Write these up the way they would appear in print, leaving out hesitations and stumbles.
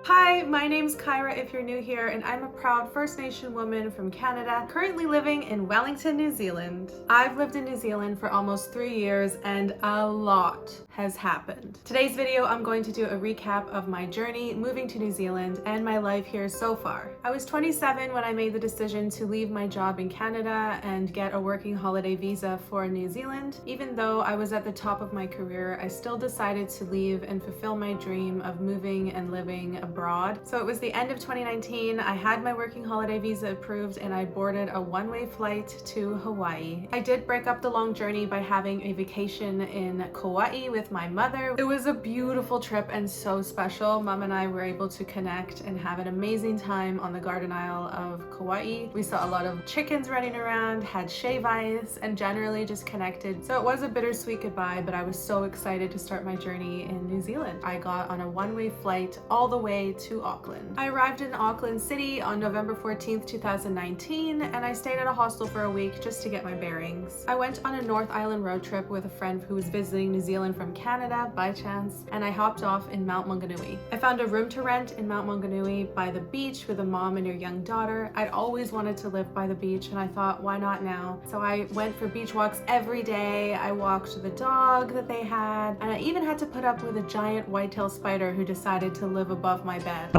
Hi, my name's Kyra if you're new here, and I'm a proud First Nation woman from Canada, currently living in Wellington, New Zealand. I've lived in New Zealand for almost 3 years and a lot has happened. Today's video, I'm going to do a recap of my journey moving to New Zealand and my life here so far. I was 27 when I made the decision to leave my job in Canada and get a working holiday visa for New Zealand. Even though I was at the top of my career, I still decided to leave and fulfill my dream of moving and living abroad. So it was the end of 2019, I had my working holiday visa approved and I boarded a one-way flight to Hawaii. I did break up the long journey by having a vacation in Kauai with my mother. It was a beautiful trip and so special. Mom and I were able to connect and have an amazing time on the Garden Isle of Kauai. We saw a lot of chickens running around, had shave ice, and generally just connected. So it was a bittersweet goodbye, but I was so excited to start my journey in New Zealand. I got on a one-way flight all the way to Auckland. I arrived in Auckland City on November 14th, 2019, and I stayed at a hostel for a week just to get my bearings. I went on a North Island road trip with a friend who was visiting New Zealand from Canada by chance, and I hopped off in Mount Maunganui. I found a room to rent in Mount Maunganui by the beach with a mom and her young daughter. I'd always wanted to live by the beach, and I thought, why not now? So I went for beach walks every day. I walked the dog that they had, and I even had to put up with a giant whitetail spider who decided to live above my bed.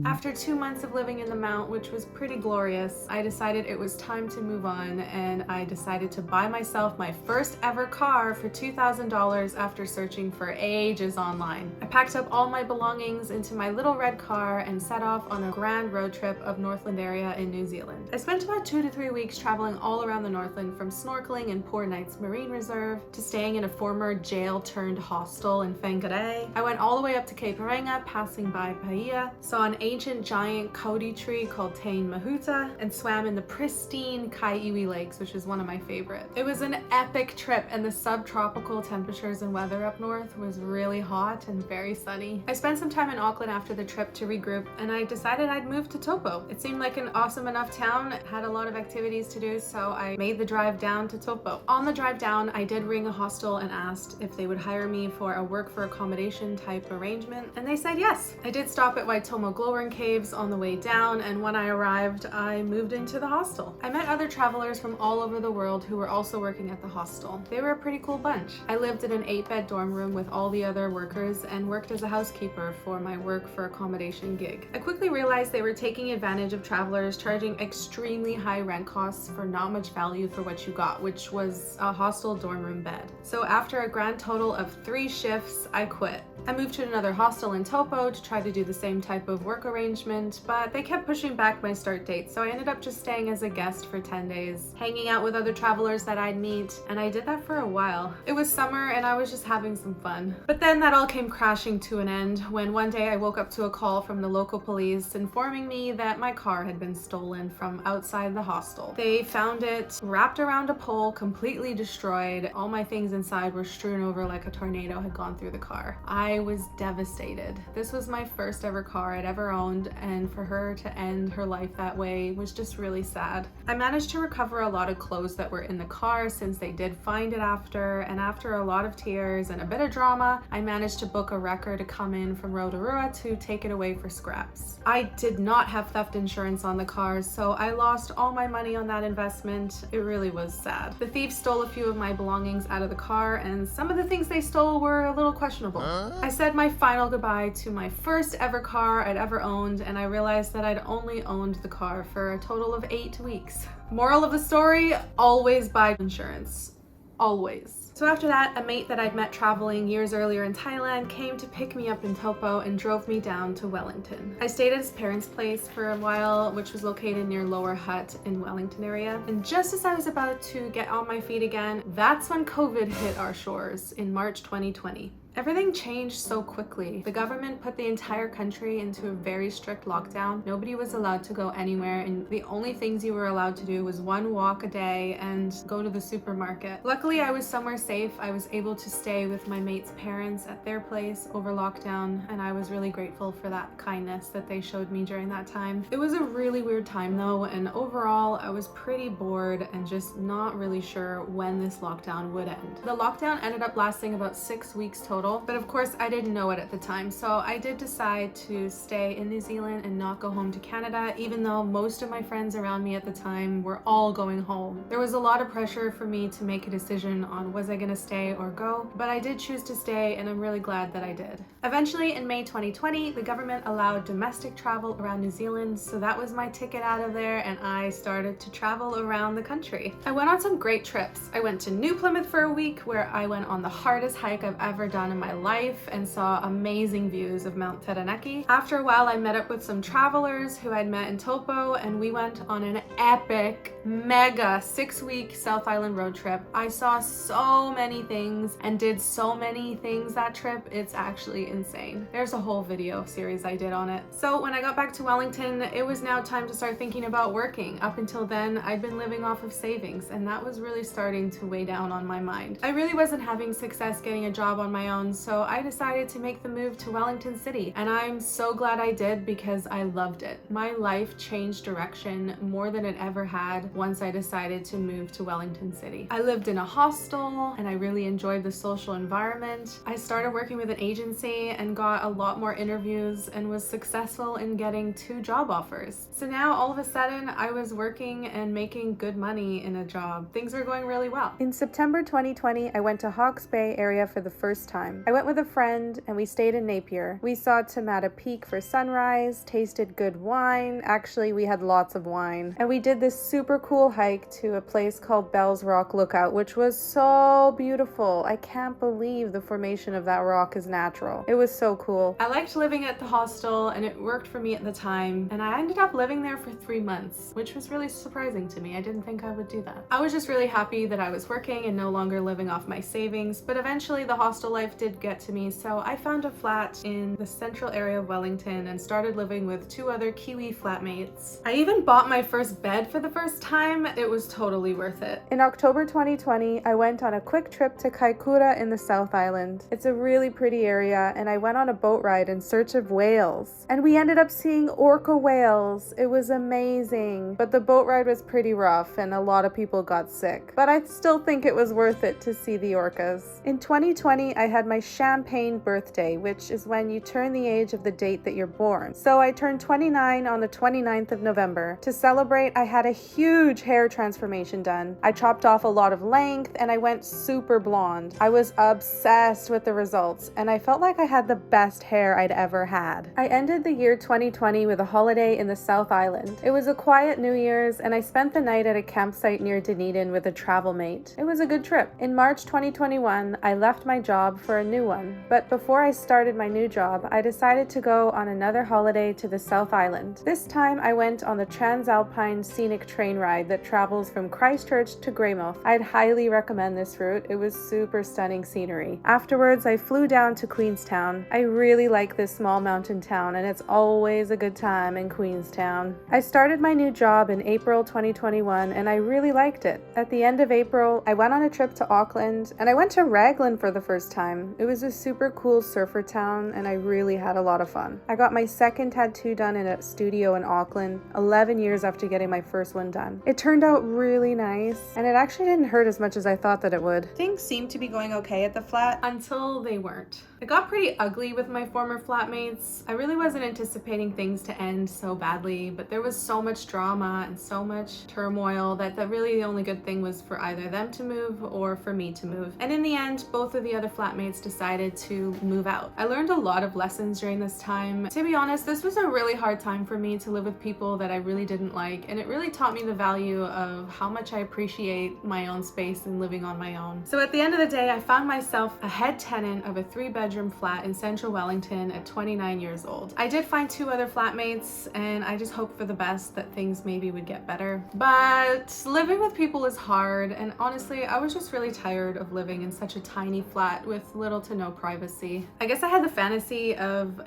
After 2 months of living in the Mount, which was pretty glorious, I decided it was time to move on, and I decided to buy myself my first ever car for $2,000 after searching for ages online. I packed up all my belongings into my little red car and set off on a grand road trip of Northland area in New Zealand. I spent about 2 to 3 weeks traveling all around the Northland, from snorkeling in Poor Knights Marine Reserve to staying in a former jail turned hostel in Whangarei. I went all the way up to Cape Reinga, passing by Paia, saw an ancient giant kauri tree called Tain Mahuta, and swam in the pristine Kaiiwi Lakes, which is one of my favorite. It was an epic trip, and the subtropical temperatures and weather up north was really hot and very sunny. I spent some time in Auckland after the trip to regroup, and I decided I'd move to Taupo. It seemed like an awesome enough town, it had a lot of activities to do, so I made the drive down to Taupo. On the drive down, I did ring a hostel and asked if they would hire me for a work for accommodation type arrangement, and they said yes. I did stop at Waitomo Glowworm Caves on the way down, and when I arrived, I moved into the hostel. I met other travelers from all over the world who were also working at the hostel. They were a pretty cool bunch. I lived in an 8-bed dorm room with all the other workers and worked as a housekeeper for my work for accommodation gig. I quickly realized they were taking advantage of travelers, charging extremely high rent costs for not much value for what you got, which was a hostel dorm room bed. So after a grand total of 3 shifts, I quit. I moved to another hostel in Taupo to try to do the same type of work arrangement, but they kept pushing back my start date, so I ended up just staying as a guest for 10 days, hanging out with other travelers that I'd meet, and I did that for a while. It was summer and I was just having some fun. But then that all came crashing to an end when one day I woke up to a call from the local police informing me that my car had been stolen from outside the hostel. They found it wrapped around a pole, completely destroyed. All my things inside were strewn over like a tornado had gone through the car. I was devastated. This was my first ever car I'd ever owned, and for her to end her life that way was just really sad. I managed to recover a lot of clothes that were in the car since they did find it after, and after a lot of tears and a bit of drama, I managed to book a wrecker to come in from Rotorua to take it away for scraps. I did not have theft insurance on the car, so I lost all my money on that investment. It really was sad. The thieves stole a few of my belongings out of the car, and some of the things they stole were a little questionable. I said my final goodbye to my first ever car I'd ever owned, and I realized that I'd only owned the car for a total of 8 weeks. Moral of the story, always buy insurance. Always. So after that, a mate that I'd met traveling years earlier in Thailand came to pick me up in Taupo and drove me down to Wellington. I stayed at his parents' place for a while, which was located near Lower Hutt in Wellington area. And just as I was about to get on my feet again, that's when COVID hit our shores in March 2020. Everything changed so quickly. The government put the entire country into a very strict lockdown. Nobody was allowed to go anywhere, and the only things you were allowed to do was one walk a day and go to the supermarket. Luckily, I was somewhere safe. I was able to stay with my mate's parents at their place over lockdown, and I was really grateful for that kindness that they showed me during that time. It was a really weird time though, and overall, I was pretty bored and just not really sure when this lockdown would end. The lockdown ended up lasting about 6 weeks total, travel, but of course I didn't know it at the time. So I did decide to stay in New Zealand and not go home to Canada, even though most of my friends around me at the time were all going home. There was a lot of pressure for me to make a decision on was I gonna stay or go, but I did choose to stay, and I'm really glad that I did. Eventually in May 2020, the government allowed domestic travel around New Zealand, so that was my ticket out of there, and I started to travel around the country. I went on some great trips. I went to New Plymouth for a week, where I went on the hardest hike I've ever done in my life and saw amazing views of Mount Taranaki. After a while, I met up with some travelers who I'd met in Taupo, and we went on an epic, mega 6-week South Island road trip. I saw so many things and did so many things that trip. It's actually insane. There's a whole video series I did on it. So when I got back to Wellington, it was now time to start thinking about working. Up until then, I'd been living off of savings, and that was really starting to weigh down on my mind. I really wasn't having success getting a job on my own, so I decided to make the move to Wellington City, and I'm so glad I did because I loved it. My life changed direction more than it ever had once I decided to move to Wellington City. I lived in a hostel, and I really enjoyed the social environment. I started working with an agency and got a lot more interviews and was successful in getting 2 job offers. So now all of a sudden I was working and making good money in a job. Things were going really well. In September 2020, I went to Hawke's Bay area for the first time. I went with a friend and we stayed in Napier. We saw Tamata Peak for sunrise, tasted good wine. Actually, we had lots of wine. And we did this super cool hike to a place called Bell's Rock Lookout, which was so beautiful. I can't believe the formation of that rock is natural. It was so cool. I liked living at the hostel and it worked for me at the time, and I ended up living there for 3 months, which was really surprising to me. I didn't think I would do that. I was just really happy that I was working and no longer living off my savings, but eventually the hostel life did get to me, so I found a flat in the central area of Wellington and started living with 2 other Kiwi flatmates. I even bought my first bed for the first time. It was totally worth it. In October 2020, I went on a quick trip to Kaikoura in the South Island. It's a really pretty area, and I went on a boat ride in search of whales. And we ended up seeing orca whales. It was amazing. But the boat ride was pretty rough and a lot of people got sick. But I still think it was worth it to see the orcas. In 2020, I had my champagne birthday, which is when you turn the age of the date that you're born. So I turned 29 on the 29th of November. To celebrate, I had a huge hair transformation done. I chopped off a lot of length and I went super blonde. I was obsessed with the results and I felt like I had the best hair I'd ever had. I ended the year 2020 with a holiday in the South Island. It was a quiet New Year's and I spent the night at a campsite near Dunedin with a travel mate. It was a good trip. In March 2021, I left my job for a new one. But before I started my new job, I decided to go on another holiday to the South Island. This time I went on the Transalpine scenic train ride that travels from Christchurch to Greymouth. I'd highly recommend this route. It was super stunning scenery. Afterwards, I flew down to Queenstown. I really like this small mountain town and it's always a good time in Queenstown. I started my new job in April 2021 and I really liked it. At the end of April, I went on a trip to Auckland and I went to Raglan for the first time. It was a super cool surfer town and I really had a lot of fun. I got my second tattoo done in a studio in Auckland 11 years after getting my first one done. It turned out really nice and it actually didn't hurt as much as I thought that it would. Things seemed to be going okay at the flat until they weren't. It got pretty ugly with my former flatmates. I really wasn't anticipating things to end so badly, but there was so much drama and so much turmoil that really the only good thing was for either them to move or for me to move. And in the end, both of the other flatmates decided to move out. I learned a lot of lessons during this time. To be honest, this was a really hard time for me to live with people that I really didn't like, and it really taught me the value of how much I appreciate my own space and living on my own. So at the end of the day, I found myself a head tenant of a 3-bedroom flat in central Wellington at 29 years old. I did find 2 other flatmates and I just hoped for the best that things maybe would get better. But living with people is hard, and honestly, I was just really tired of living in such a tiny flat with little to no privacy. I guess I had the fantasy of,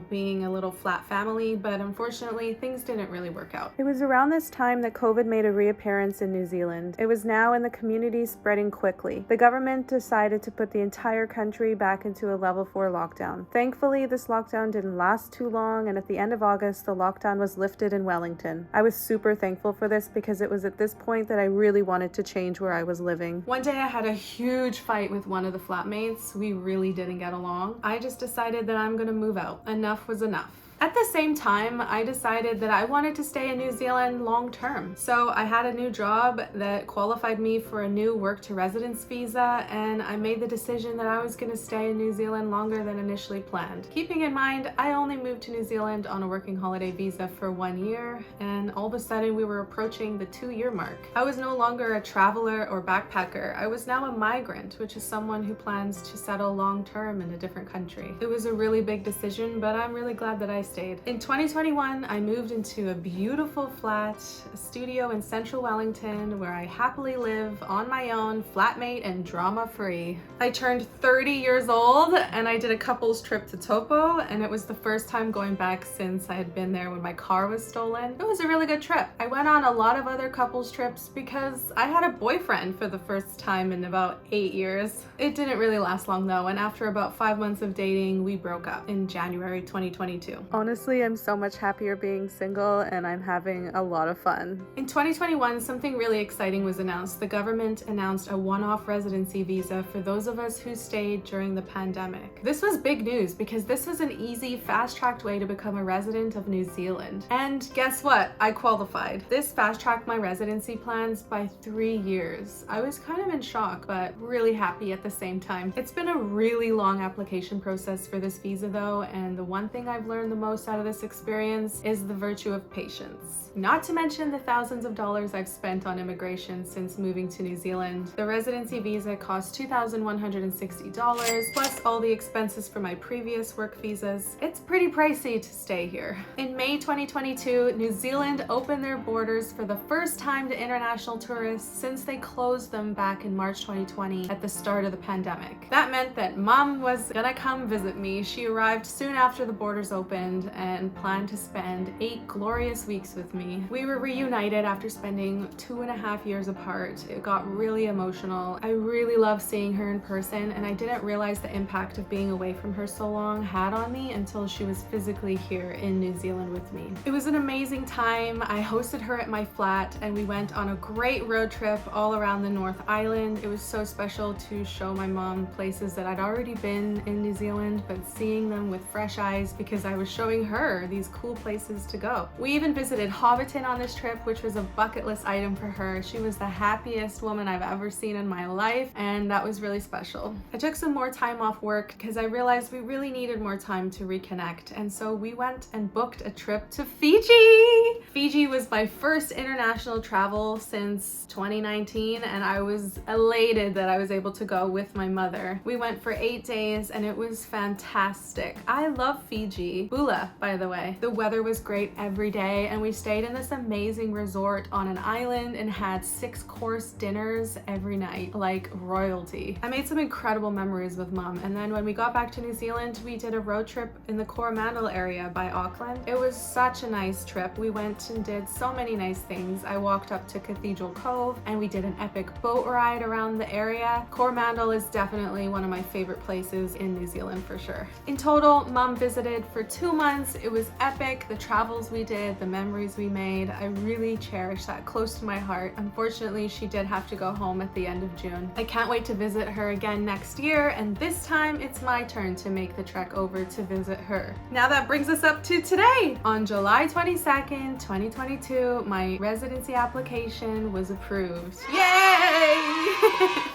being a little flat family, but unfortunately, things didn't really work out. It was around this time that COVID made a reappearance in New Zealand. It was now in the community spreading quickly. The government decided to put the entire country back into a level 4 lockdown. Thankfully, this lockdown didn't last too long, and at the end of August, the lockdown was lifted in Wellington. I was super thankful for this because it was at this point that I really wanted to change where I was living. One day I had a huge fight with one of the flatmates. we really didn't get along. I just decided that I'm gonna move out. Enough was enough. At the same time, I decided that I wanted to stay in New Zealand long term. So I had a new job that qualified me for a new work to residence visa, and I made the decision that I was going to stay in New Zealand longer than initially planned. Keeping in mind, I only moved to New Zealand on a working holiday visa for 1 year, and all of a sudden we were approaching the 2-year mark. I was no longer a traveler or backpacker. I was now a migrant, which is someone who plans to settle long term in a different country. It was a really big decision, but I'm really glad that I stayed. In 2021, I moved into a beautiful flat, a studio in central Wellington where I happily live on my own, flatmate and drama-free. I turned 30 years old and I did a couple's trip to Topo, and it was the first time going back since I had been there when my car was stolen. It was a really good trip. I went on a lot of other couples trips because I had a boyfriend for the first time in about 8 years. It didn't really last long though, and after about 5 months of dating, we broke up in January 2022. Honestly, I'm so much happier being single and I'm having a lot of fun. In 2021, something really exciting was announced. The government announced a one-off residency visa for those of us who stayed during the pandemic. This was big news because this was an easy, fast-tracked way to become a resident of New Zealand. And guess what? I qualified. This fast-tracked my residency plans by 3 years. I was kind of in shock, but really happy at the same time. It's been a really long application process for this visa though, and the one thing I've learned the most out of this experience is the virtue of patience. Not to mention the thousands of dollars I've spent on immigration since moving to New Zealand. The residency visa cost $2,160 plus all the expenses for my previous work visas. It's pretty pricey to stay here. In May 2022, New Zealand opened their borders for the first time to international tourists since they closed them back in March 2020 at the start of the pandemic. That meant that Mom was gonna come visit me. She arrived soon after the borders opened and planned to spend 8 glorious weeks with me. We were reunited after spending 2.5 years apart. It got really emotional. I really love seeing her in person, and I didn't realize the impact of being away from her so long had on me until she was physically here in New Zealand with me. It was an amazing time. I hosted her at my flat and we went on a great road trip all around the North Island. It was so special to show my mom places that I'd already been in New Zealand, but seeing them with fresh eyes because I was showing her these cool places to go. We even visited Hobbiton on this trip, which was a bucket list item for her. She was the happiest woman I've ever seen in my life, and that was really special. I took some more time off work because I realized we really needed more time to reconnect, and so we went and booked a trip to Fiji. Fiji was my first international travel since 2019, and I was elated that I was able to go with my mother. We went for 8 days and it was fantastic. I love Fiji. Bula, by the way. The weather was great every day, and we stayed in this amazing resort on an island and had 6-course dinners every night, like royalty. I made some incredible memories with Mom, and then when we got back to New Zealand, we did a road trip in the Coromandel area by Auckland. It was such a nice trip. We went and did so many nice things. I walked up to Cathedral Cove and we did an epic boat ride around the area. Coromandel is definitely one of my favorite places in New Zealand for sure. In total, Mom visited for 2 months. It was epic. The travels we did, the memories we made, I really cherish that close to my heart. Unfortunately, she did have to go home at the end of June. I can't wait to visit her again next year, and this time it's my turn to make the trek over to visit her. Now that brings us up to today. On July 22nd, 2022, my residency application was approved. Yay!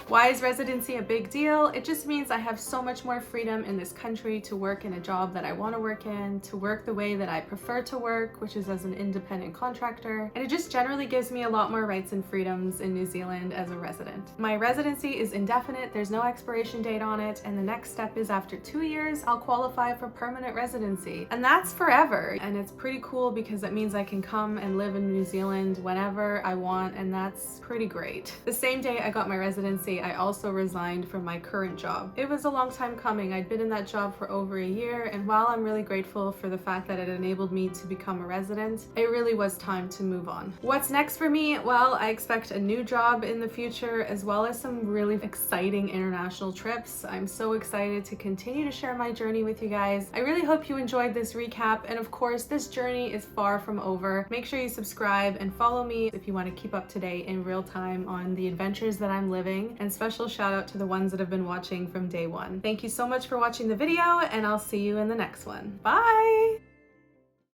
Why is residency a big deal? It just means I have so much more freedom in this country to work in a job that I want to work in, to work the way that I prefer to work, which is as an independent contractor, and it just generally gives me a lot more rights and freedoms in New Zealand as a resident. My residency is indefinite, there's no expiration date on it, and the next step is after 2 years, I'll qualify for permanent residency. And that's forever, and it's pretty cool because it means I can come and live in New Zealand whenever I want, and that's pretty great. The same day I got my residency, I also resigned from my current job. It was a long time coming. I'd been in that job for over a year, and while I'm really grateful grateful for the fact that it enabled me to become a resident. It really was time to move on. What's next for me? Well, I expect a new job in the future, as well as some really exciting international trips. I'm so excited to continue to share my journey with you guys. I really hope you enjoyed this recap, and of course, this journey is far from over. Make sure you subscribe and follow me if you want to keep up to date in real time on the adventures that I'm living, and special shout out to the ones that have been watching from day one. Thank you so much for watching the video, and I'll see you in the next one. Bye!